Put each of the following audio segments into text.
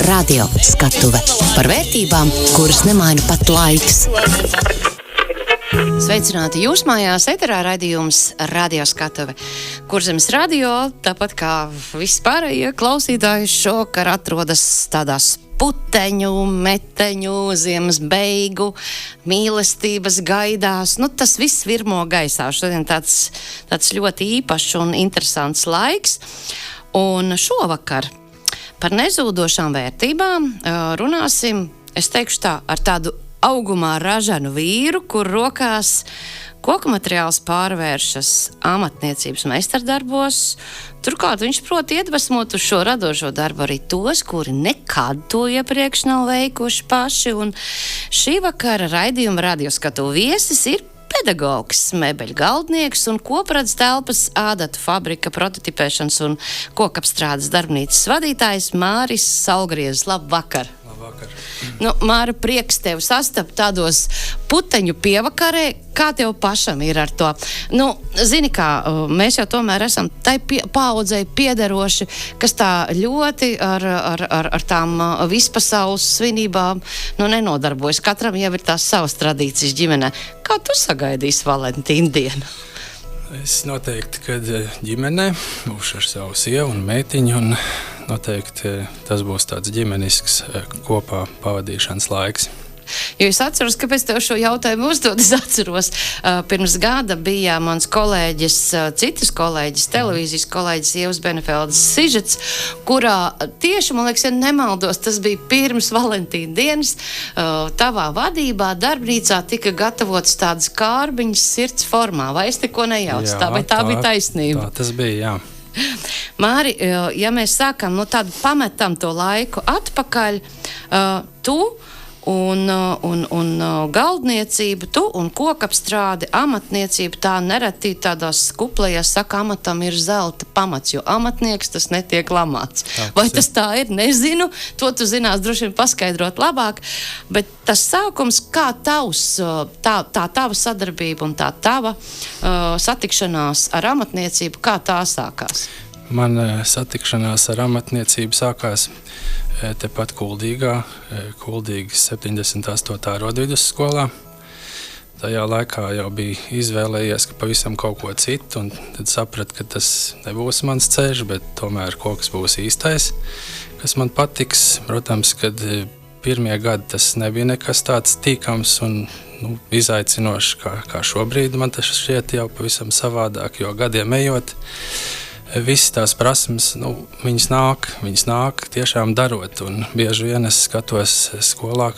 Radio skatuve par vērtībām, kuras nemaina pat laiks. Sveicināti jūs mājās, eterā raidījums Radio skatuve. Kurzemes radio, tāpat kā vispārējie klausītāji, šokar atrodas tādās puteņu, meteņu, ziemas beigu, mīlestības gaidās. Tas viss virmo gaisā. Šodien tāds ļoti īpašs un interesants laiks. Un šovakar par nezūdošām vērtībām runāsim, es teikšu tā, ar tādu augumā ražanu vīru, kur rokās koku materiāls pārvēršas amatniecības meistardarbos. Turklāt viņš prot iedvesmot uz šo radošo darbu arī tos, kuri nekad to iepriekš nav veikuši paši. Un šī vakara raidījuma radioskatu viesis ir pedagogs, mebeļu galdnieks un kopradzes telpas ādatu fabrika prototipēšanas un kokapstrādes darbnīcas vadītājs Māris Saulgriezis. Labvakar! Labvakar! Māra, prieks tevi sastapt tādos puteņu pievakarē. Kā tev pašam ir ar to? Zini kā, mēs jau tomēr esam tai paaudzei piederoši, kas tā ļoti ar tām vispasaules svinībām nenodarbojas. Katram jau ir tās savas tradīcijas ģimenē. Kā tu sagaidīsi Valentīna dienu? Es noteikti, kad ģimenē būšu ar savu sievu un meitiņu, un noteikti tas būs tāds ģimenisks kopā pavadīšanas laiks. Jo es atceros, kāpēc tev šo jautājumu uzdod. Es atceros, pirms gada bija mans kolēģis, citas kolēģis, televīzijas kolēģis Ievas Benefeldes sižets, kurā tieši, man liekas, ja nemaldos, tas bija pirms Valentīna dienas, tavā vadībā darbnīcā tika gatavotas tādas kārbiņas sirds formā. Vai es neko nejaucu? Jā, tā bija taisnība? Tā tas bija, jā. Māri, ja mēs sākam tādu pametam to laiku atpakaļ, tu un galdniecība, tu un kokapstrāde, amatniecība, tā nereti tādās kuplējās saka, amatam ir zelta pamats, jo amatnieks tas netiek lamāts. Vai tas tā ir? Nezinu, to tu zinās droši vien paskaidrot labāk, bet tas sākums, kā tā tava sadarbība un tā tava satikšanās ar amatniecību, kā tā sākās? Man satikšanās ar amatniecību sākās tepat Kuldīgas 78. Rodvidusskolā. Tajā laikā jau bija izvēlējies, ka pavisam kaut ko citu, un tad sapratu, ka tas nebūs mans ceļš, bet tomēr koks būs īstais, kas man patiks. Protams, kad pirmie gadi tas nebija nekas tāds tīkams un izaicinošs, kā šobrīd. Man tas šķiet jau pavisam savādāk, jo gadiem ejot, visas tās prasmes, viņas nāk tiešām darot, un bieži vien es skatos skolā,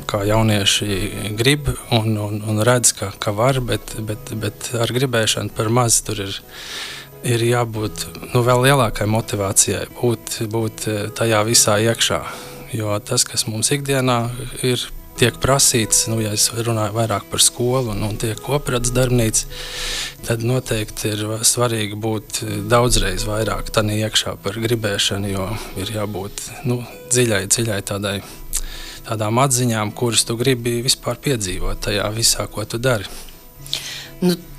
kā jaunieši grib un redz, ka var, bet ar gribēšanu par maz tur ir jābūt vēl lielākai motivācijai, būt tajā visā iekšā, jo tas, kas mums ikdienā tiek prasīts, ja es runāju vairāk par skolu un tiek kopradzes darbnīca, tad noteikti ir svarīgi būt daudzreiz vairāk tanī iekšā par gribēšanu, jo ir jābūt dziļai tādām atziņām, kuras tu gribi vispār piedzīvot tajā visā, ko tu dari.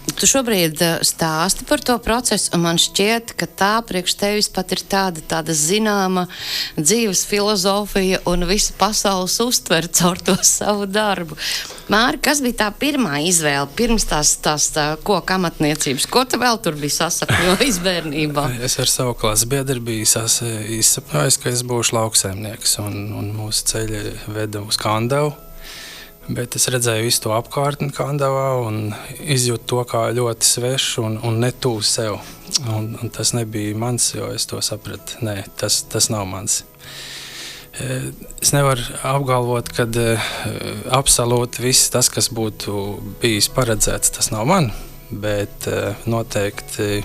Tu šobrīd stāsti par to procesu, un man šķiet, ka tā priekš tevis pat ir tāda zināma dzīves filozofija un visa pasaules uztver caur to savu darbu. Māri, kas bija tā pirmā izvēle pirms tās koka amatniecības? Ko tu vēl tur biji sasapņojis bērnībā? Es ar savu klases biedru biju izsapņojis, ka es būšu lauksaimnieks, un mūsu ceļi veda uz Kandavu. Bet es redzēju visu to apkārtni Kandavā un izjūtu to kā ļoti svešu un netūvu sev. Un tas nebija mans, jo es to sapratu. Nē, tas nav mans. Es nevaru apgalvot, ka absolūti viss tas, kas būtu bijis paredzēts, tas nav man, bet noteikti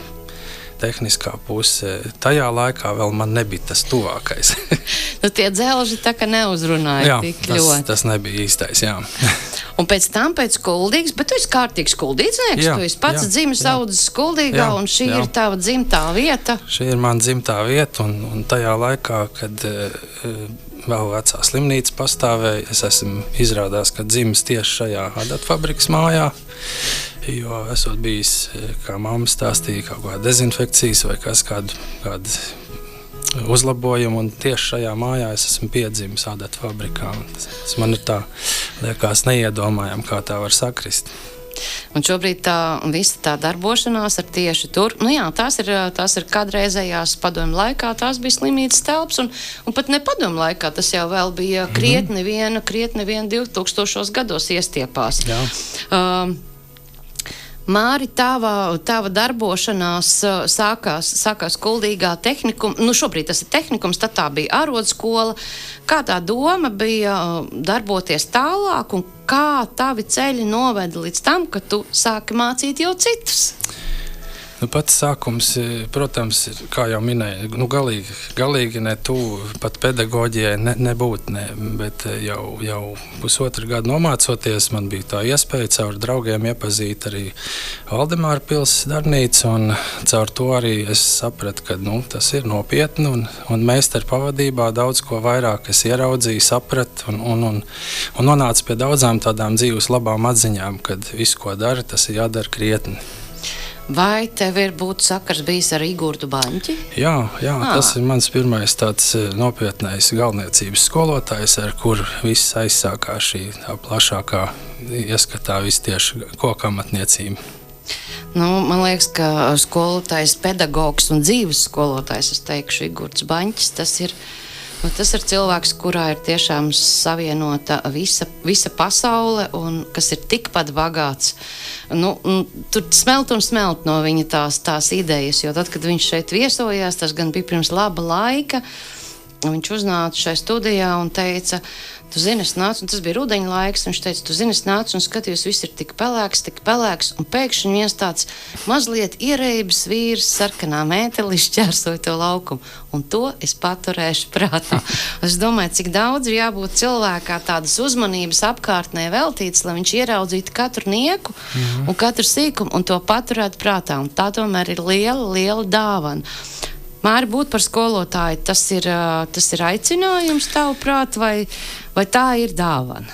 tehniskā puse tajā laikā vēl man nebija tas tuvākais. Tie dzelži tā kā neuzrunāja tik ļoti. Tas nebija īstais, jā. Un pēc tam, pēc Kuldīgas, bet tu esi kārtīgs kuldīdznieks, tu esi pats dzimis audzis Kuldīgā, un šī ir tava dzimtā vieta. Šī ir mana dzimtā vieta, un tajā laikā, kad vēl vecā slimnīca pastāvēja, es esmu izrādās, ka dzimis tieši šajā adatfabrikas mājā, jo esot bijis, kā mamma stāstīja, kaut kāda dezinfekcijas vai kāda uzlabojumu, un tieši šajā mājā es esmu piedzimis adatu fabrikā. Tas man ir tā, liekas, neiedomājami, kā tā var sakrist. Un šobrīd visa tā darbošanās ir tieši tur. Nu jā, tās ir kādreizējās padomju laikā, tās bija slimnīcas telpas, un pat ne padomju laikā, tas jau vēl bija krietni vien 2000. gados iestiepās. Jā. Māri, tava darbošanās sākās Kuldīgā tehnikuma, nu šobrīd tas ir tehnikums, tad tā bija arodskola. Kā tā doma bija darboties tālāk, un kā tavi ceļi noveda līdz tam, ka tu sāki mācīt jau citus? Nu, pats sākums, protams, ir, kā jau minēju, nu, galīgi ne tuvu pat pedagoģijai nebūt, bet jau pusotru gadu nomācoties, man bija tā iespēja caur draugiem iepazīt arī Valdemāra pils darbnīcu, un caur to arī es sapratu, ka tas ir nopietni, un meistaru pavadībā daudz ko vairāk es ieraudzīju, sapratu, un nonācu pie daudzām tādām dzīves labām atziņām, kad visu, ko dara, tas ir jādara krietni. Vai tev ir būtu sakars bijis ar Igurdu Baņķi? Jā, tas ir mans pirmais tāds nopietnais galvniecības skolotājs, ar kur viss aizsākās šī tā plašākā ieskatā viss tieši kokamatniecība. Nu, man liekas, ka skolotājs, pedagogs un dzīves skolotājs, es teikšu, Igurds Baņķis, tas ir cilvēks, kurā ir tiešām savienota visa pasaule, un kas ir tikpat bagāts. Tur smelt no viņa tās idejas, jo tad, kad viņš šeit viesojās, tas gan bija pirms laba laika, viņš uznāca šai studijā un teica, tu zini, es nācu, un tas bija rudeņa laiks, viņš teica, tu zini, es nācu un skatījos, viss ir tik pelēks, un pēkšņi viens tāds mazliet ierēbis vīrs sarkanā mētelī šķērsoja to laukumu, un to es paturēšu prātā. Es domāju, cik daudz ir jābūt cilvēkā tādas uzmanības apkārtnē veltītas, lai viņš ieraudzītu katru nieku un katru sīkumu un to paturētu prātā, un tā tomēr ir liela dāvana. Māri, būt par skolotāju, tas ir aicinājums tavuprāt, vai tā ir dāvana?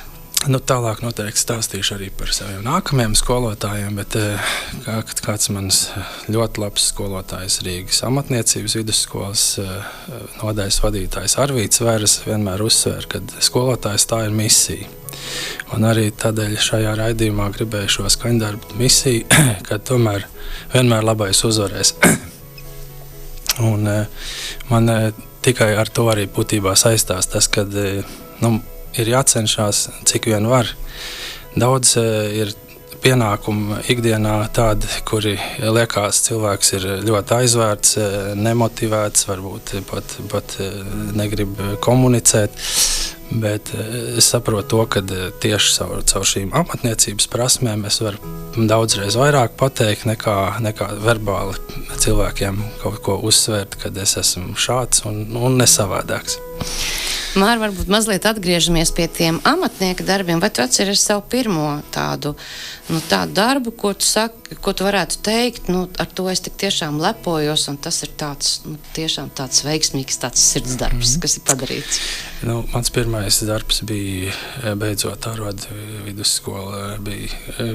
Tālāk noteikti stāstīšu arī par saviem nākamajiem skolotājiem, bet kāds mans ļoti labs skolotājs Rīgas amatniecības vidusskolas nodaļas vadītājs Arvīts Vēras vienmēr uzsver, ka skolotājs tā ir misija. Un arī tādēļ šajā raidījumā gribēju šo skaņdarbu misiju, ka tomēr vienmēr labais uzvarēs. Un man tikai ar to arī būtībā saistās tas, kad ir jācenšas, cik vien var. Daudz ir pienākumu ikdienā tādi, kuri liekas cilvēks ir ļoti aizvērts, nemotivēts, varbūt pat negrib komunicēt. Bet es saprotu to, ka tieši caur šīm amatniecības prasmēm es varu daudzreiz vairāk pateikt nekā verbāli cilvēkiem kaut ko uzsvērt, kad es esmu šāds un nesavādāks. Māri, varbūt mazliet atgriežamies pie tiem amatnieka darbiem. Vai tu atceries savu pirmo tādu darbu, ko tu varētu teikt, ar to es tik tiešām lepojos, un tas ir tiešām tāds veiksmīgs tāds sirdsdarbs, kas ir padarīts? Mans pirmais darbs bija beidzot arodu vidusskola, bija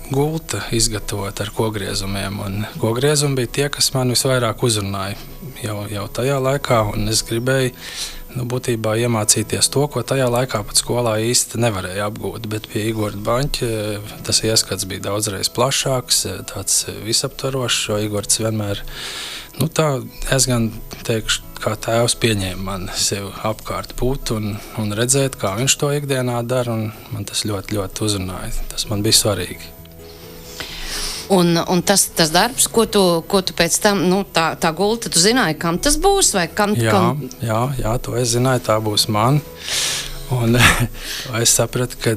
gulta izgatavot ar kogriezumiem, un kogriezumi bija tie, kas man visvairāk uzrunāja jau tajā laikā, un es gribēju būtībā iemācīties to, ko tajā laikā pat skolā īsti nevarēja apgūt, bet pie Igorda Baņķa tas ieskats bija daudzreiz plašāks, tāds visaptvarošs, jo Igords vienmēr, es gan teikšu, kā tēvs pieņēma man sevi apkārt būt un redzēt, kā viņš to ikdienā dara, un man tas ļoti, ļoti uzrunāja. Tas man bija svarīgi. Un tas darbs, ko tu pēc tam, tā gulta, tu zināji, kam tas būs? Vai kam? Jā, to es zināju, tā būs man. Un es sapratu, ka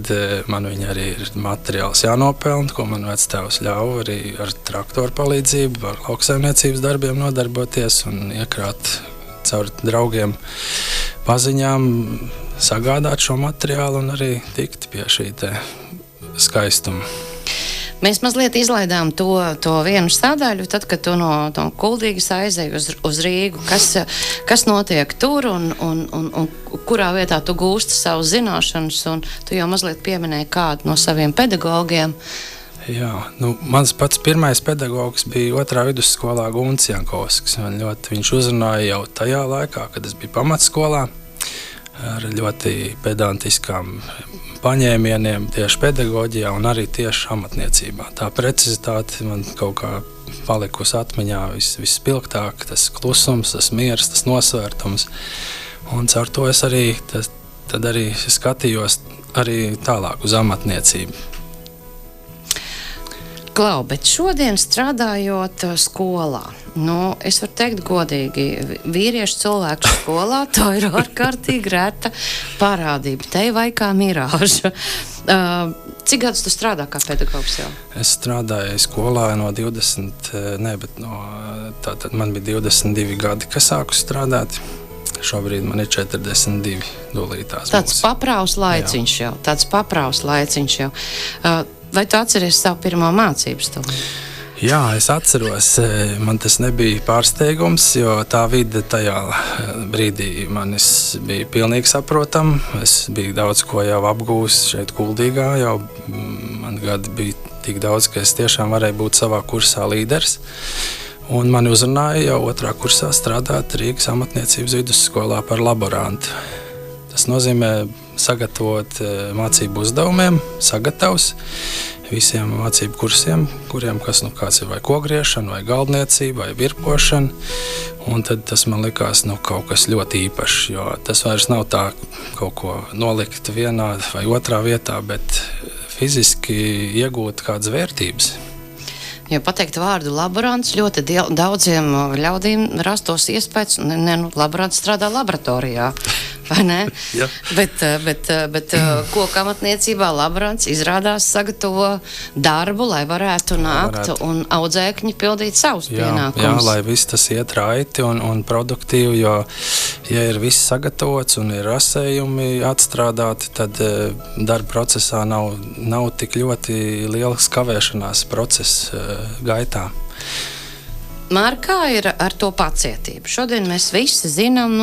man viņa arī ir materiāls jānopelna, ko man vectēvs ļauj arī ar traktoru palīdzību, ar lauksaimniecības darbiem nodarboties un iekrāt caur draugiem paziņām, sagādāt šo materiālu un arī tikt pie šī te skaistuma. Mēs mazliet izlaidām to vienu sadaļu, tad, kad tu no Kuldīgas aizēji uz Rīgu. Kas notiek tur un kurā vietā tu gūsti savus zināšanas? Un tu jau mazliet pieminēji kādu no saviem pedagogiem. Jā, mans pats pirmais pedagogs bija 2. vidusskolā Gunts Jankovskis. Viņš uzrunāja jau tajā laikā, kad es biju pamatskolā, ar ļoti pedantiskām paņēmieniem tieši pedagoģijā un arī tieši amatniecībā. Tā precizitāte man kaut kā palikusi atmiņā vispilgtāk, tas klusums, tas miers, tas nosvērtums. Un caur to es arī, tad arī skatījos arī tālāk uz amatniecību. Klau, bet šodien strādājot skolā, es varu teikt godīgi, vīriešu cilvēku skolā tā ir ārkārtīgi reta parādība, te vai kā mirāža. Cik gadus tu strādā kā pedagogs jau? Es strādāju skolā no tātad man bija 22 gadi, kas sāku strādāt. Šobrīd man ir 42 dolītās. Tāds papraus laiciņš jau, Vai tu atceries savu pirmo mācību stundu? Jā, es atceros. Man tas nebija pārsteigums, jo tā vide tajā brīdī manis bija pilnīgi saprotama. Es biju daudz ko jau apgūs šeit Kuldīgā, jau man gadi bija tik daudz, ka es tiešām varēju būt savā kursā līderis. Un mani uzrunāja jau 2. kursā strādāt Rīgas amatniecības vidusskolā par laborantu. Tas nozīmē sagatavot mācību uzdevumiem, sagatavs visiem mācību kursiem, kuriem kāds ir vai kogriešana, vai galdniecība, vai virpošana. Un tad tas man likās kaut kas ļoti īpašs, jo tas vairs nav tā kaut ko nolikt vienā vai otrā vietā, bet fiziski iegūt kādas vērtības. Jo pateikt vārdu laborants ļoti daudziem ļaudīm rastos iespējas, laborants strādā laboratorijā, vai ne? Ja. Bet koku amatniecībā laborants izrādās sagatavo darbu, lai varētu nākt un audzēkņi pildīt savus pienākumus. Jā, lai viss tas iet raiti un produktīvi, jo, ja ir viss sagatavots un ir rasējumi atstrādāti, tad darba procesā nav tik ļoti liels kavēšanās process gaitā. Māri, kā ir ar to pacietību? Šodien mēs visi zinām,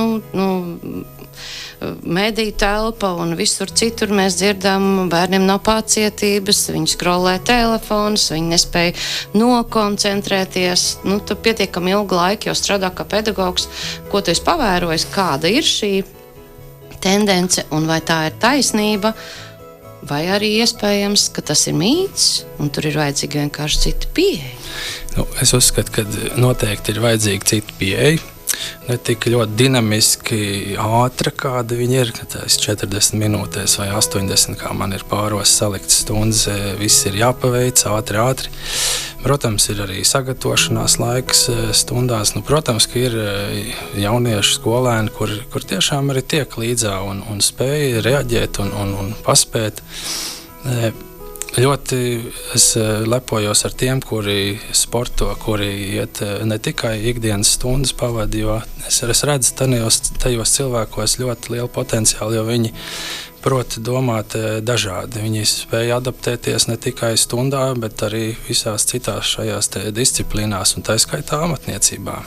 mediju telpa un visur citur mēs dzirdam, bērniem nav pacietības, viņi skrolē telefonus, viņi nespēja nokoncentrēties. Tu pietiekami ilgu laiku jau strādā kā pedagogs. Ko tu esi pavērojis? Kāda ir šī tendence un vai tā ir taisnība? Vai arī iespējams, ka tas ir mīts un tur ir vajadzīga vienkārši cita pieeja? Es uzskatu, ka noteikti ir vajadzīga cita pieeja. Ne tik ļoti dinamiski ātra, kāda viņi ir, ka tās 40 minūtēs vai 80, kā man ir pāros salikts stundas, viss ir jāpaveic ātri. Protams, ir arī sagatavošanās laiks stundās. Protams, ka ir jaunieši skolēni, kur tiešām arī tiek līdzā un spēj reaģēt un paspēt. Ļoti es lepojos ar tiem, kuri sporto, kuri iet ne tikai ikdienas stundas pavadi, jo es redzu tajos cilvēkos ļoti lielu potenciālu, jo viņi prot domāt dažādi. Viņi spēja adaptēties ne tikai stundā, bet arī visās citās šajās disciplīnās, un tā skaitā amatniecībā.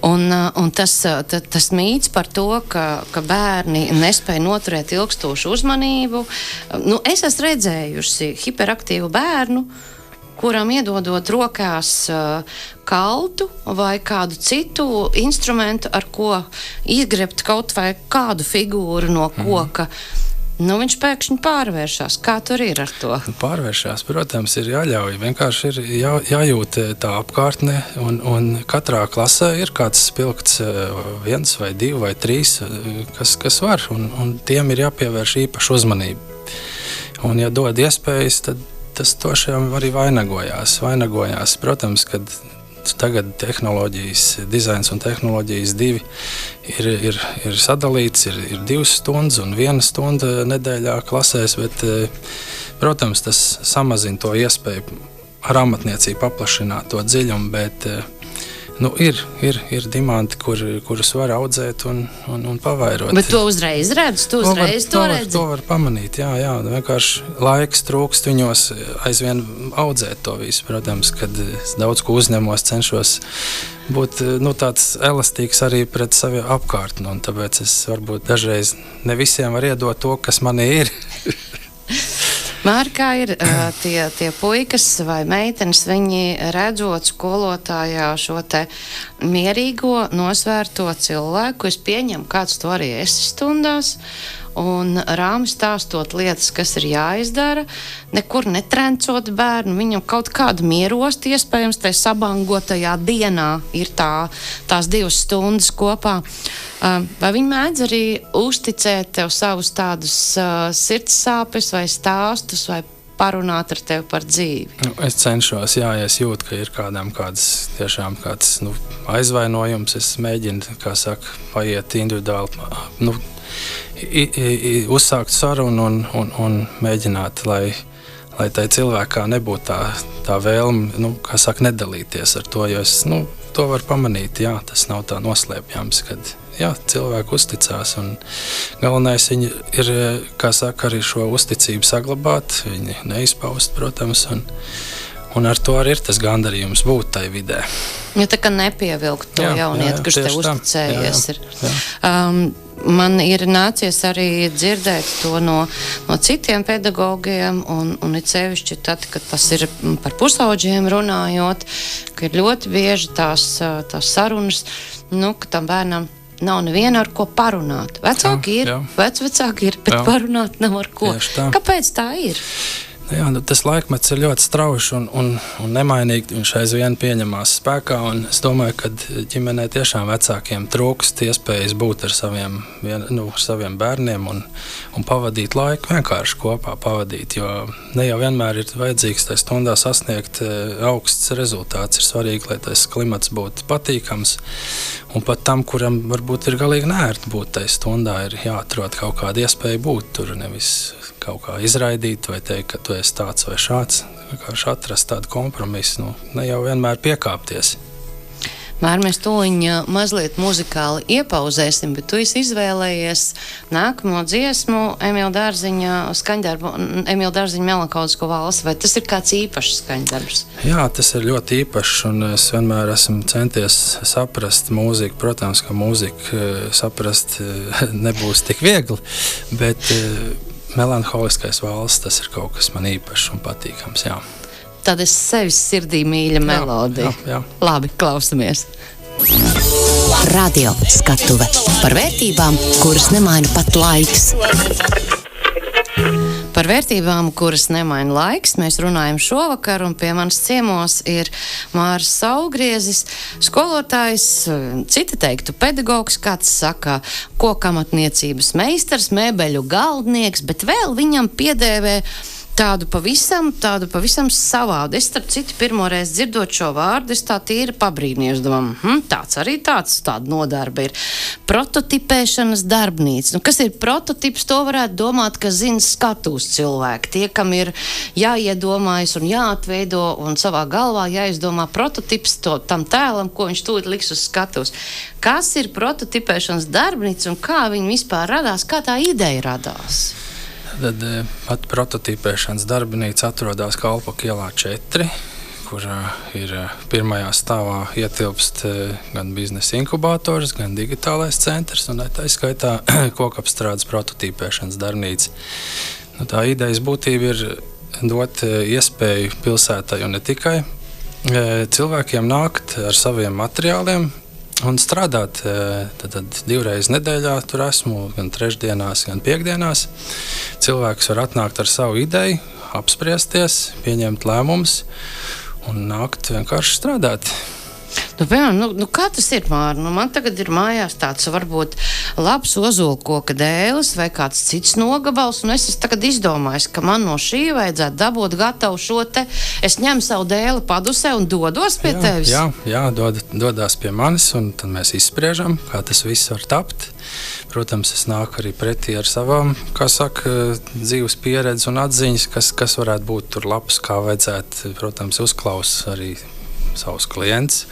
Un tas mīts par to, ka bērni nespēja noturēt ilgstošu uzmanību. Es esmu redzējusi hiperaktīvu bērnu, kuram iedodot rokās kaltu vai kādu citu instrumentu, ar ko izgrebt kaut vai kādu figūru no koka. Viņš pēkšņi pārvēršas. Kā tur ir ar to? Pārvēršas, protams, ir jāļauj. Vienkārši ir jājūt tā apkārtne, un katrā klasē ir kāds spilgts 1 vai 2 vai 3, kas var, un tiem ir jāpievērš īpaša uzmanība. Un, ja dod iespējas, tad tas tošām arī vainagojās. Protams, kad tagad tehnoloģijas, dizains un tehnoloģijas 2 ir sadalīts, ir 2 stundas un 1 stunda nedēļā klasēs, bet, protams, tas samazina to iespēju ar amatniecību paplašināt to dziļumu, bet ir dimanti, kurus var audzēt un pavairot. Bet to uzreiz redz, to redzi? To var pamanīt, jā, vienkārši laiks trūkst viņos aizvien audzēt to visu. Protams, kad daudz ko uzņemos, cenšos būt tāds elastīgs arī pret savu apkārtni, un tāpēc es varbūt dažreiz ne visiem var iedot to, kas manī ir. Māri, kā ir tie puikas vai meitenes, viņi redzot skolotājā šo te mierīgo, nosvērto cilvēku, es pieņemu, kāds to arī esi stundās, un rāmi stāstot lietas, kas ir jāizdara, nekur netrencot bērnu, viņam kaut kādu mierosti iespējams tai sabangotajā dienā ir tās 2 stundas kopā. Vai viņi mēdz arī uzticēt tev savus tādus sirds sāpes vai stāstus vai parunāt ar tevi par dzīvi? Es cenšos, ja es jūtu, ka ir kāds aizvainojums, es mēģinu, kā saka, paiet individuāli, uzsākt sarunu un mēģināt, lai tai cilvēkā nebūtu tā vēlme, kā saka, nedalīties ar to, jo es, to var pamanīt, jā, tas nav tā noslēpjams, kad, jā, cilvēki uzticās, un galvenais viņi ir, kā saka, arī šo uzticību saglabāt, viņi neizpaust, protams, un ar to arī ir tas gandarījums būt tai vidē. Ja tā kā nepievilkt to jaunieti, kurš tev uzticējies ir. Man ir nācies arī dzirdēt to no citiem pedagogiem, un it sevišķi tad, kad tas ir par pusauģiem runājot, ka ir ļoti bieži tās sarunas, ka tam bērnam nav neviena ar ko parunāt. Vecāki ir, vecvecāki ir, bet parunāt nav ar ko. Kāpēc tā ir? Tas laikmets ir ļoti strauji un nemainīgi. Viņš aizvien pieņemās spēkā. Es domāju, ka ģimenē tiešām vecākiem trūkst iespējas būt ar saviem bērniem un pavadīt laiku vienkārši kopā pavadīt. Jo ne jau vienmēr ir vajadzīgs tajā stundā sasniegt augsts rezultāts. Ir svarīgi, lai tas klimats būtu patīkams. Un pat tam, kuram varbūt ir galīgi neērti būt tajā stundā, ir jāatrod kaut kāda iespēja būt tur, nevis kaut kā izraidīt vai teikt, ka tu esi tāds vai šāds. Vienkārši atrast tādu kompromisu, ne jau vienmēr piekāpties. Māri, mēs tūliņ mazliet muzikāli iepauzēsim, bet tu esi izvēlējies nākamo dziesmu Emīla Dārziņa melankolisko valsi, vai tas ir kāds īpašs skaņdarbs? Jā, tas ir ļoti īpašs, un es vienmēr esmu centies saprast mūziku. Protams, ka mūziku saprast nebūs tik viegli, bet melankoliskais valsts, tas ir kaut kas man īpašs un patīkams, jā. Tad es sevis sirdī mīļa melodija. Jā. Labi, klausamies. Radio skatuve par vērtībām, kuras nemaina pat laiks. Par vērtībām, kuras nemaina laiks, mēs runājam šovakar, un pie manas ciemos ir Māris Saulgriezis, skolotājs, citi teiktu pedagogs, kāds saka, kokamatniecības meistars, mēbeļu galdnieks, bet vēl viņam piedēvē tādu pavisam savādu. Es, starp citu, pirmoreiz dzirdot šo vārdu, es tā tīri pabrīnījos, domāju, tāda nodarbe ir. Prototipēšanas darbnīca. Kas ir prototips, to varētu domāt, ka zina skatūs cilvēki. Tie, kam ir jāiedomājas un jāatveido un savā galvā jāizdomā prototips tam tēlam, ko viņš tūlīt liks uz skatūs. Kas ir prototipēšanas darbnīca un kā viņa vispār radās, kā tā ideja radās? Tad pat prototipēšanas darbinīca atrodas Kalpoku ielā 4, kurā ir pirmajā stāvā ietilpst gan biznesa inkubators, gan digitālais centrs, un tā skaitā kokapstrādes prototipēšanas darbnīca. Tā idejas būtība ir dot iespēju pilsētai un ne tikai cilvēkiem nākt ar saviem materiāliem un strādāt. Tad 2 reizes nedēļā tur esmu, gan trešdienās, gan piekdienās. Cilvēks var atnākt ar savu ideju, apspriesties, pieņemt lēmumus un nākt vienkārši strādāt. Kā tas ir, Māri? Man tagad ir mājās tāds varbūt labs ozolkoka dēlis vai kāds cits nogabals, un es tagad izdomāju, ka man no šī vajadzētu dabūt gatavu šo te. Es ņemu savu dēli padusē un dodos pie tevis. Jā, dodās pie manis, un tad mēs izspriežam, kā tas viss var tapt. Protams, es nāku arī pretī ar savām, kā saka, dzīves pieredzi un atziņas, kas varētu būt tur labs, kā vajadzētu, protams, uzklausīt arī savus klientus,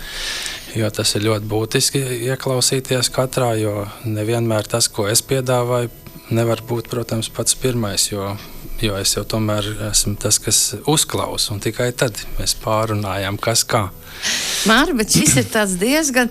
jo tas ir ļoti būtiski ieklausīties katrā, jo nevienmēr tas, ko es piedāvāju, nevar būt, protams, pats pirmais, jo jo es jau tomēr esmu tas, kas uzklausa, un tikai tad mēs pārunājām, kas kā. Māri, bet šis ir diezgan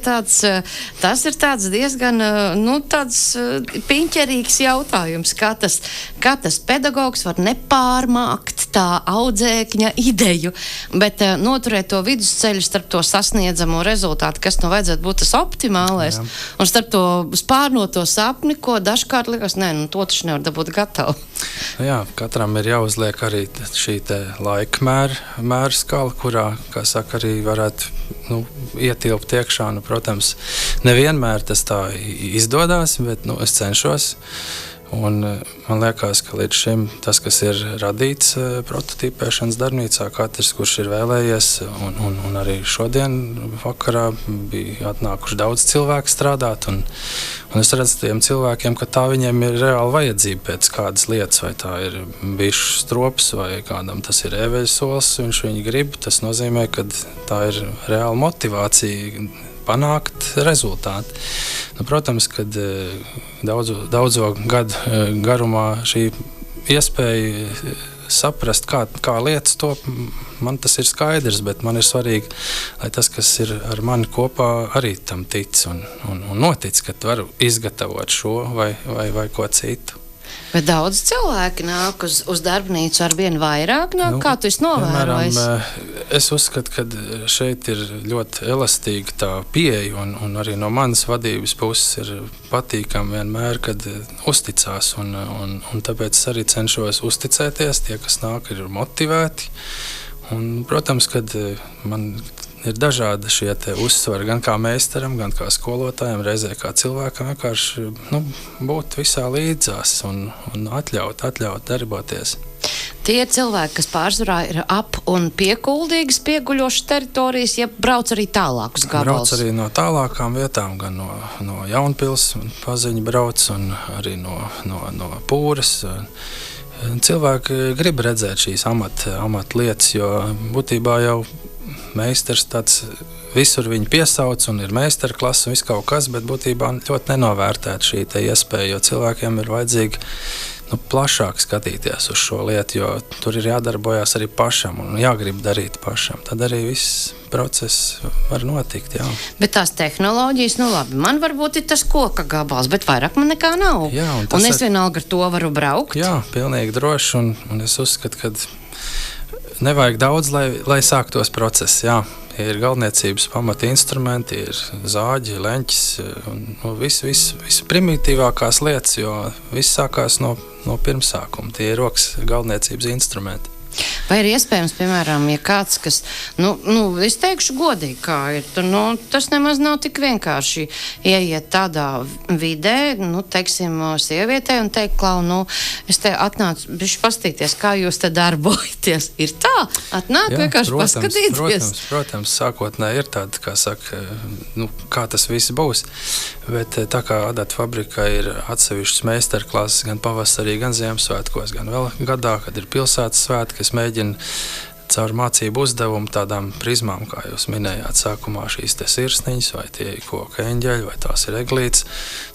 piņķerīgs jautājums, kā tas pedagogs var nepārmākt tā audzēkņa ideju, bet noturēt to vidusceļu starp to sasniedzamo rezultātu, kas vajadzētu būt tas optimālais, un starp to spārnoto sapni, ko dažkārt liekas, to taču nevar dabūt gatavu. Jā, katram ir jāuzliek arī šī te laika mēra skala, kurā, kā saka, arī varētu ietilpt iekšā. Protams, nevienmēr tas tā izdodās, bet es cenšos. Un man liekas, ka līdz šim tas, kas ir radīts prototipēšanas darbnīcā, katrs, kurš ir vēlējies, un arī šodien vakarā bija atnākuši daudz cilvēku strādāt, un es redzu tiem cilvēkiem, ka tā viņiem ir reāla vajadzība pēc kādas lietas, vai tā ir bišu strops, vai kādam tas ir eveļsols, viņš viņu grib, tas nozīmē, ka tā ir reāla motivācija panākt rezultātu. Protams, kad daudzo gadu garumā šī iespēja saprast, kā lietas top, man tas ir skaidrs, bet man ir svarīgi, lai tas, kas ir ar mani kopā, arī tam tic un notic, ka varu izgatavot šo vai ko citu. Bet daudz cilvēki nāk uz darbnīcu ar vien vairāk nāk, kā tu esi novērojis? Es uzskatu, ka šeit ir ļoti elastīga tā pieeja, un arī no manas vadības puses ir patīkami vienmēr, kad uzticās, un tāpēc arī cenšos uzticēties, tie, kas nāk, ir motivēti. Un, protams, kad man ir dažādi šie te uzsvari, gan kā meistaram, gan kā skolotājiem, reizē kā cilvēkam, vienkārši būt visā līdzās un atļaut darboties. Tie cilvēki, kas pārsvarā ir ap un pie Kuldīgas pieguļošas teritorijas, ja brauc arī tālākus gabalus? Brauc arī no tālākām vietām, gan no Jaunpils paziņu brauc, un arī no Pūras. Cilvēki grib redzēt šīs amata lietas, jo būtībā jau meistars tāds visur viņu piesauc un ir meistara klasa un viss kaut kas, bet būtībā ļoti nenovērtēt šī te iespēja, jo cilvēkiem ir vajadzīgi plašāk skatīties uz šo lietu, jo tur ir jādarbojās arī pašam un jāgrib darīt pašam. Tad arī viss process var notikt, jā. Bet tās tehnoloģijas, labi, man varbūt ir tas koka gabals, bet vairāk man nekā nav. Jā, un es vienalga ar to varu braukt. Jā, pilnīgi droši, un es uzskatu, ka nevajag daudz, lai sāktos process, jā. Ir galvniecības pamata instrumenti, ir zāģi, leņķis, un viss primitīvākās lietas, jo viss sākās no pirmsākuma. Tie ir rokas galvniecības instrumenti. Vai ir iespējams, piemēram, ja kāds, kas, es teikšu godīgi, kā ir, tas nemaz nav tik vienkārši ieiet tādā vidē, teiksim, sievietē un teikt, Klau, es te atnācu bišķi pastīties, kā jūs te darbojaties. Ir tā? Atnāk vienkārši paskatīties? Protams, sākotnē ir tāda, kā saka, kā tas viss būs, bet tā kā adata fabrikā ir atsevišķas meistarklases gan pavasarī, gan Ziemassvētkos, gan vēl gadā, kad ir pilsētas svētki, es mēģinu caur mācību uzdevumu tādām prizmām, kā jūs minējāt sākumā, šīs te sirsniņas, vai tie koka eņģeļi, vai tās ir eglītes,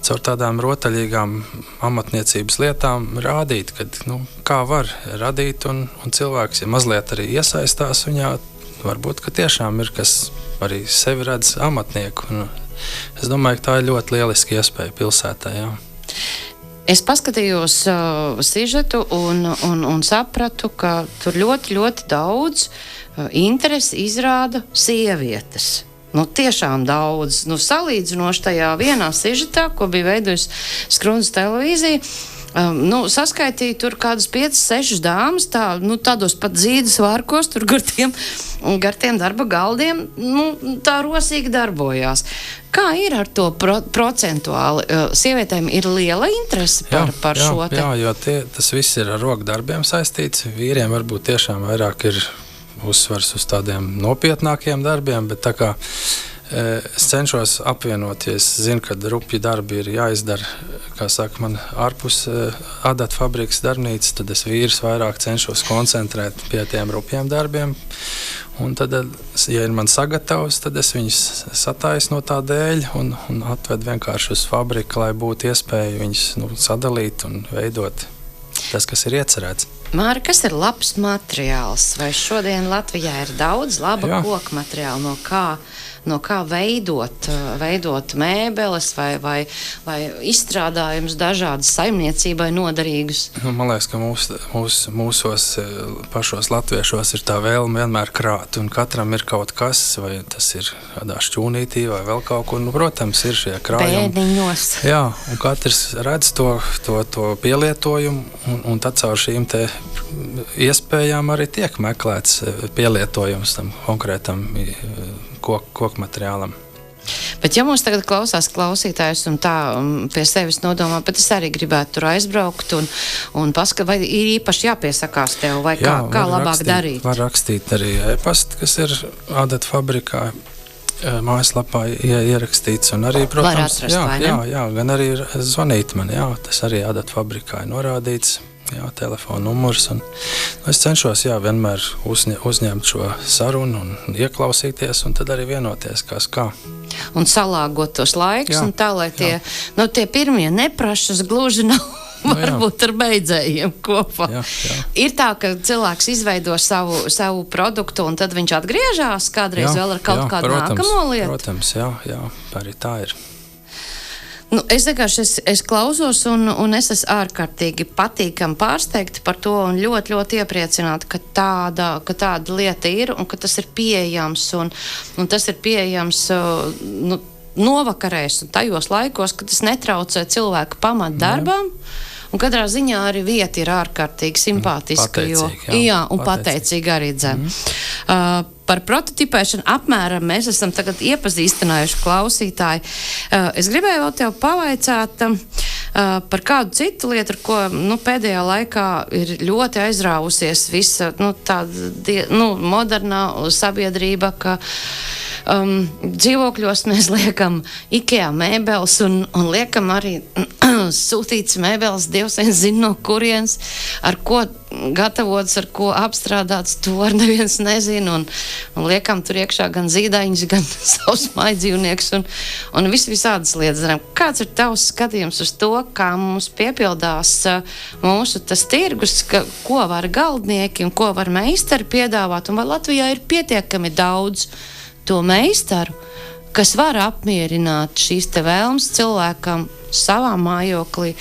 caur tādām rotaļīgām amatniecības lietām rādīt, kad, kā var radīt, un cilvēks, ja mazliet arī iesaistās viņā, varbūt, ka tiešām ir, kas arī sevi redz amatnieku, un es domāju, ka tā ir ļoti lieliski iespēja pilsētā, jā. Es paskatījos sižetu un sapratu, ka tur ļoti, ļoti daudz interesi izrāda sievietes. Tiešām daudz. Salīdzinoši tajā vienā sižetā, ko bija veidojusi Skrundas televīzija, saskaitīja tur kādas 5-6 dāmas, tādos pat dzīves vārkos, tur gar tiem darba galdiem, tā rosīgi darbojās. Kā ir ar to procentuāli? Sievietēm ir liela interese par šo te? Jā, jo tas viss ir ar roku darbiem saistīts. Vīriem varbūt tiešām vairāk ir uzsvars uz tādiem nopietnākiem darbiem, bet tā kā es cenšos apvienot, ja es zinu, ka rupji darbi ir jāizdara, kā saka man, ārpus adata fabrikas darbnīcas, tad es vīrus vairāk cenšos koncentrēt pie tiem rupjiem darbiem. Un tad, ja ir man sagatavs, tad es viņus sataisno tā dēļ un atvedu vienkārši uz fabriku, lai būtu iespēja viņus sadalīt un veidot. tas, kas ir iecerēts. Māri, kas ir labs materiāls? Vai šodien Latvijā ir daudz laba koka materiāla, no kā veidot mēbeles vai izstrādājumus dažādas saimniecībai noderīgus? Man liekas, ka mūsos pašos latviešos ir tā vēlme vienmēr krāt, un katram ir kaut kas, vai tas ir kādā šķūnītī vai vēl kaut kur. Protams, ir šie krājumi. Bēdiņos. Jā, un katrs redz to pielietojumu, un tad caur šīm te iespējām arī tiek meklēts pielietojums tam konkrētam koku materiālam. Bet ja mums tagad klausās klausītājs un tā pie sevis nodomā, bet es arī gribētu tur aizbraukt un paskat, vai ir īpaši jāpiesakās tev, vai kā labāk darīt? Var rakstīt arī e-pastu, kas ir Ādata fabrikā mājaslapā ierakstīts, un arī, protams, var atrast, vai ne? Jā, gan arī zvanīt man, tas arī Ādata fabrikā ir norādīts. Telefona numurs. Es cenšos vienmēr uzņemt šo sarunu un ieklausīties, un tad arī vienoties, kas kā. Un salāgot tos laikus, un tā, lai tie pirmie neprašas gluži nav varbūt ar beidzējiem kopā. Jā. Ir tā, ka cilvēks izveido savu produktu, un tad viņš atgriežās kādreiz vēl ar kaut kādu nākamo lietu? Protams, jā, arī tā ir. Es vienkārši es klausos, un es esmu ārkārtīgi patīkami pārsteigta par to un ļoti, ļoti iepriecināta, ka tāda lieta ir un ka tas ir pieejams un tas ir pieejams novakarēs un tajos laikos, kad tas netraucē cilvēku pamatdarbām. Un katrā ziņā arī vieta ir ārkārtīgi simpātiska, pateicīga arī par prototipēšanu apmēram mēs esam tagad iepazīstinājuši klausītāji. Es gribēju vēl tev pavaicāt par kādu citu lietu, ar ko pēdējā laikā ir ļoti aizrāvusies visa modernā sabiedrība, ka dzīvokļos mēs liekam IKEA mēbeles un liekam arī sūtīts mēbeles, Dievs vien zina no kurienes, ar ko gatavots, ar ko apstrādāts, to ar neviens nezina, un liekam tur iekšā gan zīdaiņus, gan savus maidzīvnieks un visādas lietas. Kāds ir tavs skatījums uz to, kā mums piepildās mūsu tas tirgus, ko var galdnieki un ko var meistari piedāvāt, un vai Latvijā ir pietiekami daudz to meistaru, kas var apmierināt šīs te vēlmes cilvēkam savā mājoklī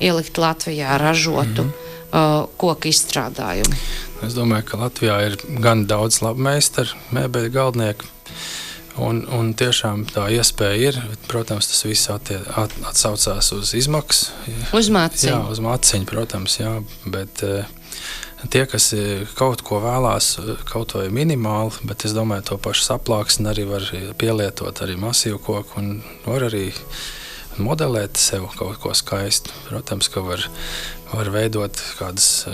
ielikt Latvijā ražotu koku izstrādājumu? Es domāju, ka Latvijā ir gan daudz labu meistaru, mēbeļu galdnieku, un tiešām tā iespēja ir. Protams, tas viss atsaucās uz izmaksu. Uz maciņu. Jā, uz maciņu, protams, bet tie, kas kaut ko vēlās, kaut vai minimāli, bet es domāju, to pašu saplāksni arī var pielietot arī masīvu koku un var arī modelēt sev kaut ko skaistu. Protams, ka var veidot kādas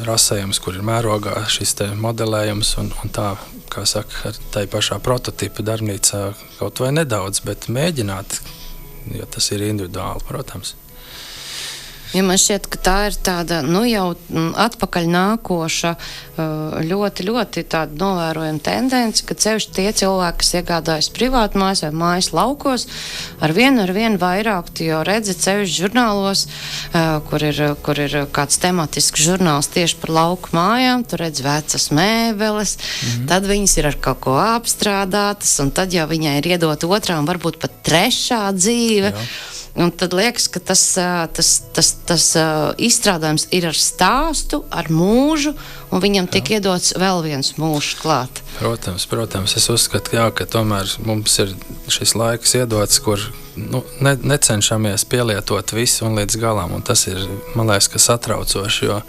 rasējumus, kur ir mērogā šis te modelējums un tā, kā saka, ar tai pašā prototipa darbnīcā kaut vai nedaudz, bet mēģināt, jo tas ir individuāli, protams. Ja man šķiet, ka tā ir tāda, jau atpakaļ nākoša, ļoti, ļoti tāda novērojama tendence, ka cevišķi tie cilvēki, kas iegādājas privātu mājas vai mājas laukos, ar vienu vairāk, tu jau redzi cevišķi žurnālos, kur ir kāds tematisks žurnāls tieši par lauku mājām, tu redzi vecas mēbeles, tad viņas ir ar kaut ko apstrādātas, un tad jau viņai ir iedot otrā un varbūt pat trešā dzīve. Jā. Un tad liekas, ka tas izstrādājums ir ar stāstu, ar mūžu, un viņam tiek iedots vēl viens mūžs klāt. Protams. Es uzskatu, ka tomēr mums ir šis laiks iedots, kur necenšamies pielietot visu un līdz galam. Un tas ir, man liekas, ka satraucoši, jo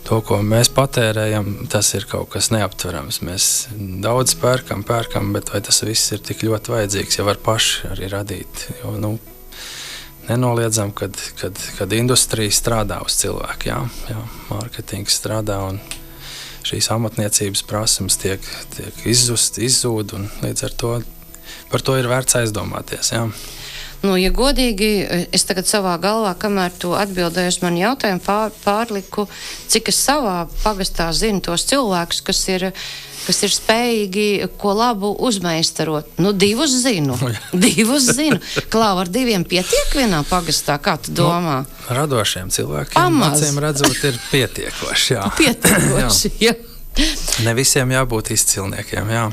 to, ko mēs patērējam, tas ir kaut kas neaptverams. Mēs daudz pērkam, bet vai tas viss ir tik ļoti vajadzīgs, ja var paši arī radīt. Jo, nenoliedzam, kad industrija strādā uz cilvēku, jā, mārketings strādā un šīs amatniecības prasmes tiek izzūd un līdz ar to par to ir vērts aizdomāties, jā. Nu, ja godīgi, es tagad savā galvā, kamēr tu atbildēji uz manu jautājumu, pārliku, cik es savā pagastā zinu tos cilvēkus, kas ir spējīgi ko labu uzmeistarot. Nu, 2 zinu. 2 zinu. Klau, ar 2 pietiek vienā pagastā, kā tu domā? Nu, radošiem cilvēkiem, acīm redzot, ir pietiekoši, jā. Pietiekoši, jā. Ne visiem jābūt izcilniekiem, jā.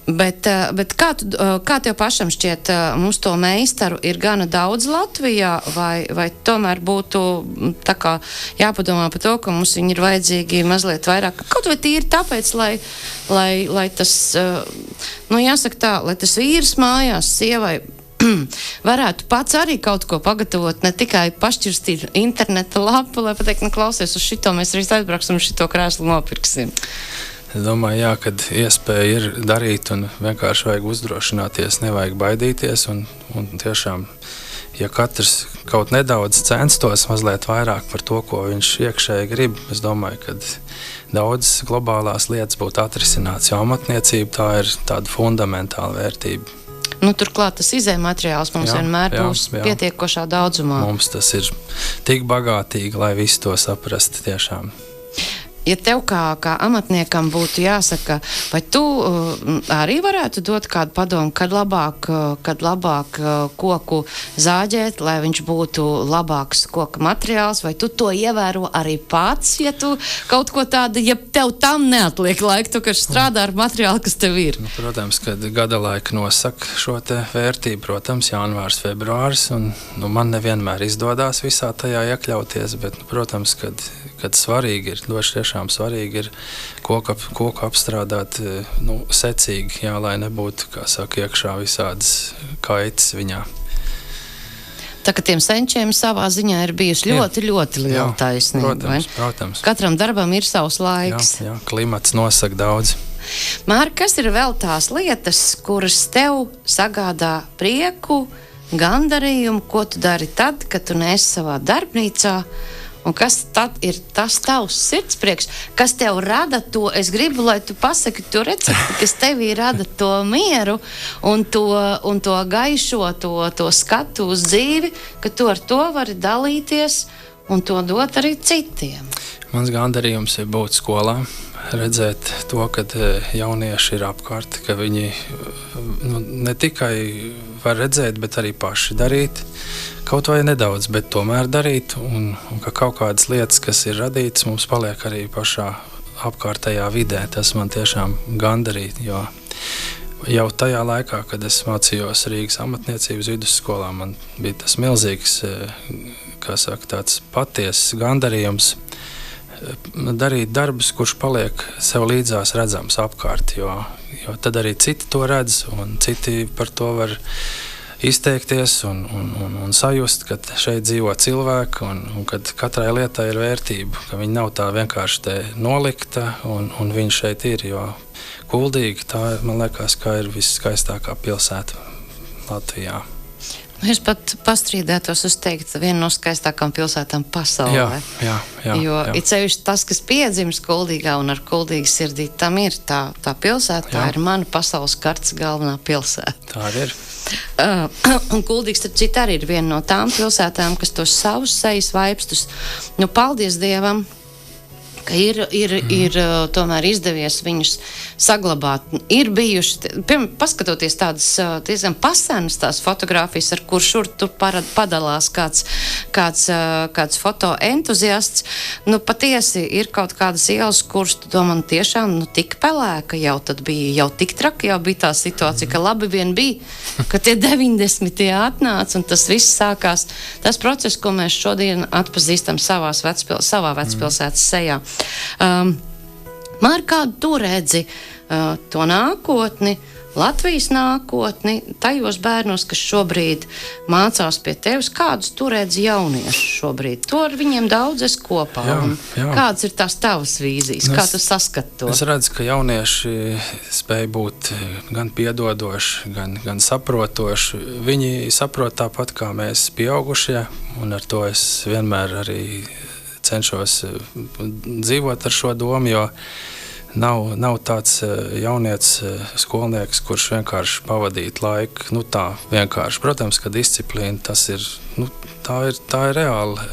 Bet kā tev pašam šķiet, mums to meistaru ir gana daudz Latvijā, vai tomēr būtu tā kā jāpadomā par to, ka mums viņi ir vajadzīgi mazliet vairāk, kaut vai tīri tāpēc, lai tas, nu jāsaka tā, lai tas vīrs mājās sievai varētu pats arī kaut ko pagatavot, ne tikai pašķirstīt interneta lapu, lai pateikt, nu klausies, uz šito mēs arī aizbrauksim, šito krēslu nopirksim. Es domāju, jā, kad iespēja ir darīt un vienkārši vajag uzdrošināties, nevajag baidīties un tiešām, ja katrs kaut nedaudz censtos mazliet vairāk par to, ko viņš iekšēji grib, es domāju, ka daudz globālās lietas būtu atrisināts, jo amatniecība tā ir tāda fundamentāla vērtība. Nu, turklāt tas izējmateriāls mums vienmēr būs pietiekošā daudzumā. Mums tas ir tik bagātīgi, lai visi to saprastu tiešām. Ja tev kā amatniekam būtu jāsaka, vai tu arī varētu dot kādu padomu, kad labāk koku zāģēt, lai viņš būtu labāks koka materiāls, vai tu to ievēro arī pats, ja tu kaut ko tādu, ja tev tam neatliek laika, tu, ka strādā ar materiālu, kas tev ir? Nu, protams, kad gada laika nosaka šo te vērtību, protams, janvārs, februāris, un man nevienmēr izdodās visā tajā iekļauties, bet, protams, kad svarīgi ir, doši tiešām svarīgi ir koku apstrādāt secīgi, jā, lai nebūtu, kā saka, iekšā visādas kaitas viņā. Tā kā tiem senčiem savā ziņā ir bijusi ļoti liela taisnība. Protams. Katram darbam ir savs laiks. Jā, klimats nosaka daudz. Māri, kas ir vēl tās lietas, kuras tev sagādā prieku, gandarījumu, ko tu dari tad, kad tu neesi savā darbnīcā? Un kas tad ir tas tavs sirdsprieks, kas tev rada to, es gribu, lai tu pasaki to recepti, kas tevī rada to mieru un to gaišo, to skatu uz dzīvi, ka tu ar to vari dalīties un to dot arī citiem. Mans gandarījums ir būt skolā, redzēt to, ka jaunieši ir apkārt, ka viņi ne tikai var redzēt, bet arī paši darīt. Kaut vai nedaudz, bet tomēr darīt, un ka kaut kādas lietas, kas ir radītas, mums paliek arī pašā apkārtējā vidē. Tas man tiešām gandarīt, jo jau tajā laikā, kad es mācījos Rīgas amatniecības vidusskolā, man bija tas milzīgs, kā saka, tāds patiesas gandarījums darīt darbus, kurš paliek sev līdzās redzams apkārt, jo tad arī citi to redz, un citi par to var izteikties un sajust, ka šeit dzīvo cilvēki un kad katrai lietai ir vērtība, ka viņa nav tā vienkārši te nolikta un viņa šeit ir, jo Kuldīga tā, man liekas, kā ir viskaistākā pilsēta Latvijā. Es pat pastrīdētos uzteikt vienu no skaistākām pilsētām pasaulē. Jā. Ir sevišķi tas, kas piedzimis Kuldīgā un ar Kuldīgas sirdī, tam ir tā pilsēta, tā ir mana pasaules kartas galvenā pilsēta. Tā ir. Un Kuldīgs, starp citu, arī ir viena no tām pilsētām, kas tos savus sejas vaipstus, paldies Dievam, ka ir tomēr izdevies viņus saglabāt. Ir bijuši, paskatoties tādas diezgan pasenas tās fotogrāfijas, ar kur šur tur padalās kāds fotoentuziasts, patiesi ir kaut kādas ielas, kuras tu domā, tiešām, tik pelēka jau tad bija, jau tik traki jau bija tā situācija, ka labi vien bija, ka tie 90. atnāca un tas viss sākās. Tas process, ko mēs šodien atpazīstam savā vecpilsētas sejā. Māri, kādu tu redzi to nākotni, Latvijas nākotni, tajos bērnos, kas šobrīd mācās pie tevis, kādus tu redzi jauniešus šobrīd? Tu ar viņiem daudz esi kopā. Jā. Kādas ir tās tavas vīzijas? Kā tu saskati to? Es redzu, ka jaunieši spēj būt gan piedodoši, gan saprotoši. Viņi saprot tāpat kā mēs pieaugušie, un ar to es vienmēr arī cenšos dzīvot ar šo domu, jo nav tāds jaunietis, skolnieks, kurš vienkārši pavadīt laiku, tā vienkārši. Protams, ka disciplīna tas ir, tā ir reāla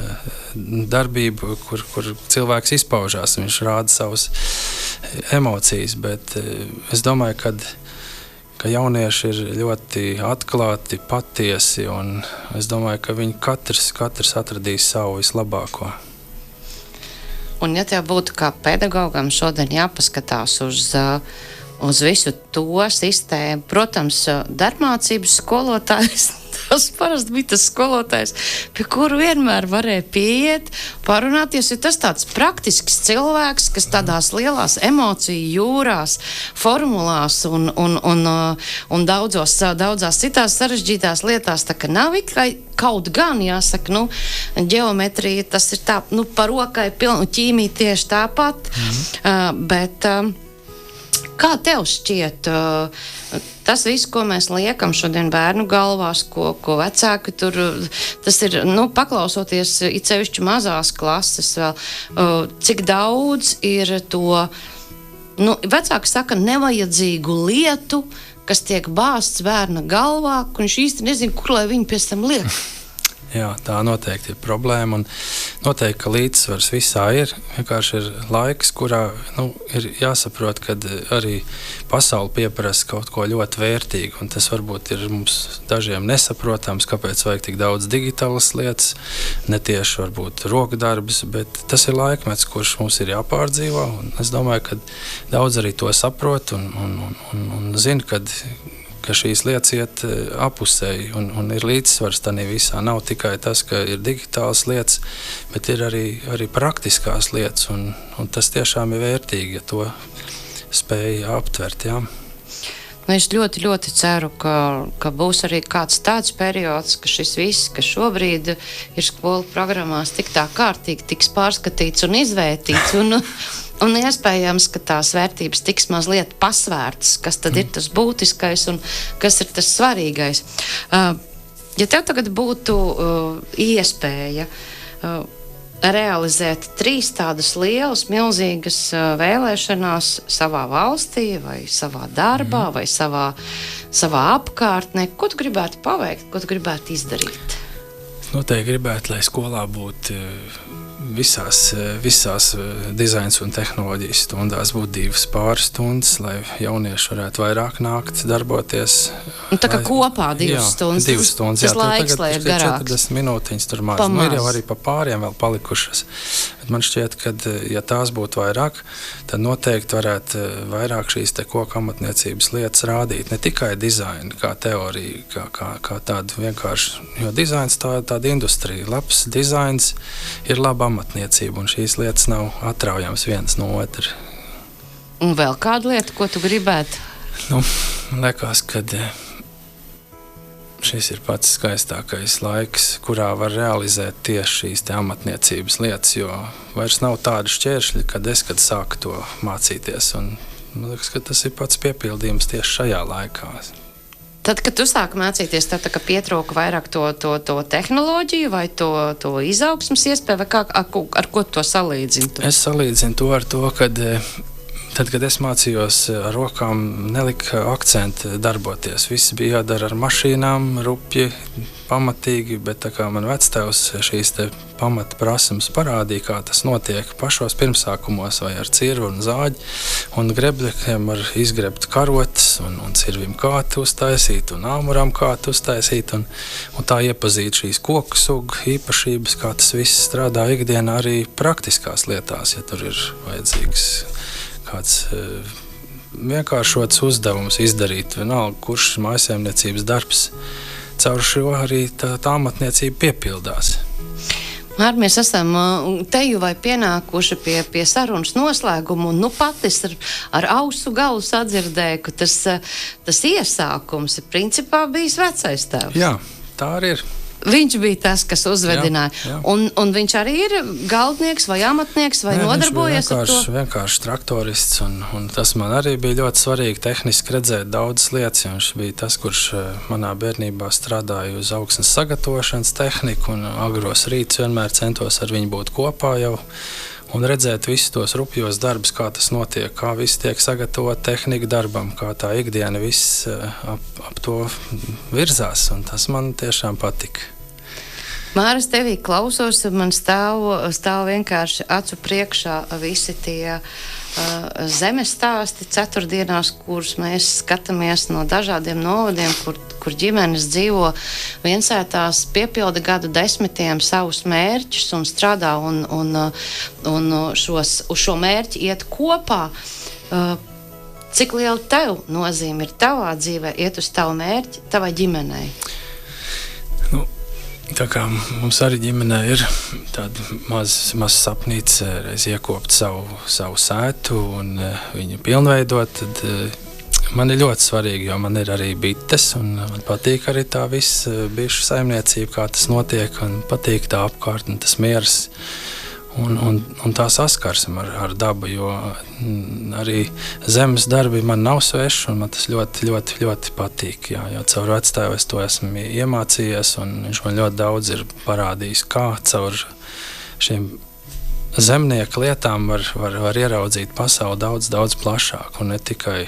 darbība, kur cilvēks izpaužās, viņš rāda savas emocijas, bet es domāju, ka jaunieši ir ļoti atklāti, patiesi, un es domāju, ka viņi katrs atradīs savu vislabāko. Un ja tev būtu kā pedagogam šodien jāpaskatās uz visu to sistēmu, protams, darbmācības skolotājs, tas parasti bija tas skolotājs, pie kuru vienmēr varēja pieiet, parunāties, jo tas tāds praktisks cilvēks, kas tādās lielās emociju jūrās, formulās un daudzās citās sarežģītās lietās, tā ka nav kaut gan, jāsaka, ģeometrija, tas ir tā, par rokai ķīmija tieši tāpat, bet kā tev šķiet, tas viss, ko mēs liekam šodien bērnu galvās, ko vecāki tur, tas ir, paklausoties it sevišķi mazās klases vēl, cik daudz ir to, vecāki saka, nevajadzīgu lietu, kas tiek bāzts bērna galvā, un viņš īsti nezina, kur lai viņu pēc tam liek. Jā, tā noteikti ir problēma, un noteikti, ka līdzsvars visā ir. Vienkārši ir laiks, kurā ir jāsaprot, ka arī pasaule pieprasa kaut ko ļoti vērtīgu, un tas varbūt ir mums dažiem nesaprotams, kāpēc vajag tik daudz digitālas lietas, netieši varbūt rokdarbs, bet tas ir laikmets, kurš mums ir jāpārdzīvo, un es domāju, ka daudz arī to saprot un zina, ka šīs lietas iet apusēji un ir līdzsvars tādā visā. Nav tikai tas, ka ir digitālas lietas, bet ir arī praktiskās lietas, un tas tiešām ir vērtīgi, ja to spēja aptvert. Jā. Es ļoti, ļoti ceru, ka būs arī kāds tāds periods, ka šis viss, kas šobrīd ir skolu programmās, tik tā kārtīgi tiks pārskatīts un izvērtīts, un iespējams, ka tās vērtības tiks mazliet pasvērtas, kas tad ir tas būtiskais un kas ir tas svarīgais. Ja tev tagad būtu iespēja realizēt 3 tādas lielas, milzīgas vēlēšanās savā valstī vai savā darbā vai savā apkārtnē, ko tu gribētu paveikt, ko tu gribētu izdarīt? Noteikti gribētu, lai skolā būtu visās dizains un tehnoloģijas stundās būtu 2 pāris stundas, lai jaunieši varētu vairāk nākt, darboties. Tā kā kopā 2 stundas. 2 stundas, tas laiks, lai ir garāks. 40 minūtiņas tur maz. Ir jau arī pa pāriem vēl palikušas. Bet man šķiet, ka, ja tās būtu vairāk, tad noteikti varētu vairāk šīs te koku amatniecības lietas rādīt. Ne tikai dizainu kā teoriju, kā tādu vienkārši, jo dizains tāda industrija. Labs dizains ir laba amatniecība, un šīs lietas nav atraujams viens no otra. Un vēl kādu lietu, ko tu gribētu? Man liekas, ka šis ir pats skaistākais laiks, kurā var realizēt tieši šīs te amatniecības lietas, jo vairs nav tādu šķēršļi, kad sāku to mācīties, un man liekas, ka tas ir pats piepildījums tieši šajā laikā. Tad, kad tu sāki mācīties, tad pietrūka vairāk to tehnoloģiju vai to izaugsmas iespēju, vai ar ko to salīdzinu? Es salīdzinu to ar to, kad es mācījos ar rokām, nelika akcentu darboties. Viss bija jādara ar mašīnām, rupji, pamatīgi, bet tā kā man vectēvs šīs te pamata prasmes parādīja, kā tas notiek pašos pirmsākumos vai ar cirvi un zāģi, un grebļiem var izgrebt karotes un cirvim kātu uztaisīt un āmuram kātu uztaisīt, un tā iepazīt šīs koku sugu īpašības, kā tas viss strādā ikdienā arī praktiskās lietās, ja tur ir vajadzīgs kāds vienkāršots uzdevums izdarīt, vienalga, kurš mājsaimniecības darbs. Caur šo arī tā amatniecība piepildās. Mēs esam teju vai pienākuši pie sarunas noslēguma, un pat es ar ausu galu sadzirdēju, ka tas iesākums ir principā bijis vecais tēvs. Jā, tā arī ir. Viņš bija tas, kas uzvedināja. Jā. Un viņš arī ir galdnieks vai amatnieks vai nodarbojies ar to? Vienkārši traktorists, un tas man arī bija ļoti svarīgi tehniski redzēt daudzas lietas. Viņš bija tas, kurš manā bērnībā strādāja uz augsnes sagatavošanas tehniku, un agros rītus vienmēr centos ar viņu būt kopā jau. un redzēt visus tos rupjos darbus, kā tas notiek, kā viss tiek sagatavot tehnika darbam, kā tā ikdiena viss ap to virzās, un tas man tiešām patika. Māris, tevī klausos, man stāv vienkārši acu priekšā visi tie zemes stāsti ceturtdienās, kurus mēs skatāmies no dažādiem novadiem, kur ģimenes dzīvo viensētās, piepilda gadu desmitiem savus mērķus un strādā un uz šo mērķi iet kopā. Cik liela tev nozīme ir tavā dzīvē iet uz tavu mērķi, tavai ģimenei? Tā kā mums arī ģimenē ir tāda maza sapnīca, reiz iekopt savu sētu un viņu pilnveidot, tad man ir ļoti svarīgi, jo man ir arī bites un man patīk arī tā viss bišu saimniecība, kā tas notiek, un patīk tā apkārtne, tas miers un tā saskarsme ar dabu, jo arī zemes darbi man nav sveši un man tas ļoti, ļoti, ļoti patīk, jā, jo caur vecstāvu es to esmu iemācījies un viņš man ļoti daudz ir parādījis, kā caur šiem zemnieku lietām var ieraudzīt pasauli daudz plašāk un ne tikai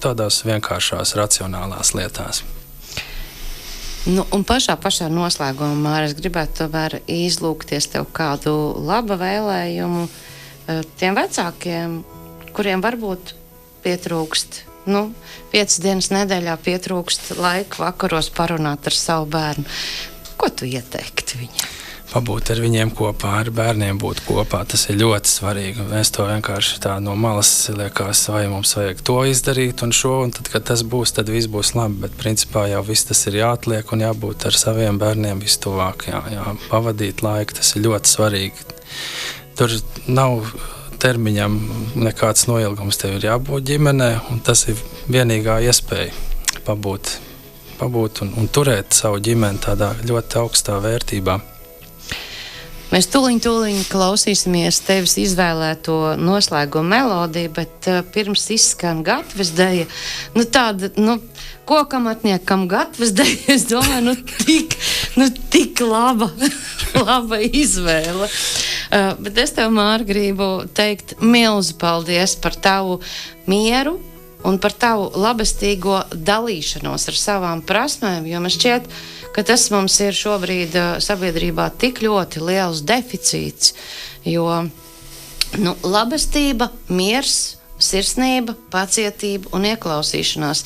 tādās vienkāršās racionālās lietās. Un pašā noslēgumā, Māri, es gribētu tomēr izlūgties tev kādu laba vēlējumu tiem vecākiem, kuriem varbūt pietrūkst, 5 dienas nedēļā pietrūkst laika vakaros parunāt ar savu bērnu. Ko tu ieteiktu viņiem? Pabūt ar viņiem kopā, ar bērniem būt kopā, tas ir ļoti svarīgi. Mēs to vienkārši tā no malas liekas, vai mums vajag to izdarīt un tad, kad tas būs, tad viss būs labi, bet principā jau viss tas ir jāatliek un jābūt ar saviem bērniem vistuvāk, pavadīt laiku, tas ir ļoti svarīgi. Tur nav termiņam nekāds noilgums, tev ir jābūt ģimenē, un tas ir vienīgā iespēja pabūt un turēt savu ģimeni tādā ļoti augstā vērtībā. Mēs tūliņ klausīsimies tevis izvēlēto noslēgumu melodiju, bet pirms izskan Gatves deja, kokamatniekam Gatves deja, es domāju, tik laba izvēle. Bet es tev, Māri, gribu teikt milzu paldies par tavu mieru un par tavu labestīgo dalīšanos ar savām prasmēm, jo man šķiet, ka tas mums ir šobrīd sabiedrībā tik ļoti liels deficīts, jo labestība, miers, sirsnība, pacietība un ieklausīšanās.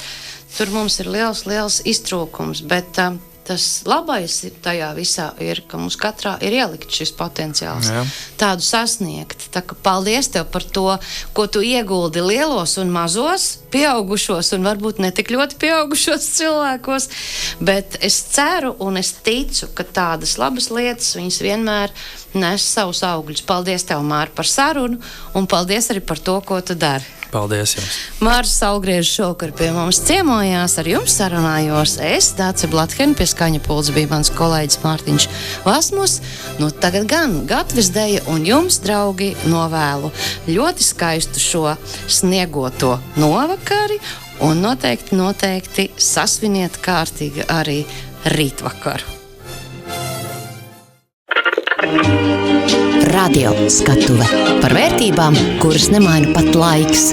Tur mums ir liels iztrūkums, bet tas labais tajā visā ir, ka mums katrā ir ielikt šis potenciāls, tādu sasniegt. Tā kā paldies tev par to, ko tu ieguldi lielos un mazos, pieaugušos un varbūt ne tik ļoti pieaugušos cilvēkos, bet es ceru un es ticu, ka tādas labas lietas viņas vienmēr nes savus augļus. Paldies tev, Māri, par sarunu un paldies arī par to, ko tu dari. Paldies jums! Māris Saulgriežs šovakar pie mums ciemojās, ar jums sarunājos es, Dāce Blathena, pie skaņa pults bija mans kolēģis Mārtiņš Vasmus. Tagad gan Gatves deja un jums, draugi, novēlu ļoti skaistu šo sniegoto novakari un noteikti sasviniet kārtīgi arī rītvakaru. Radio skatuve par vērtībām, kuras nemaina pat laiks.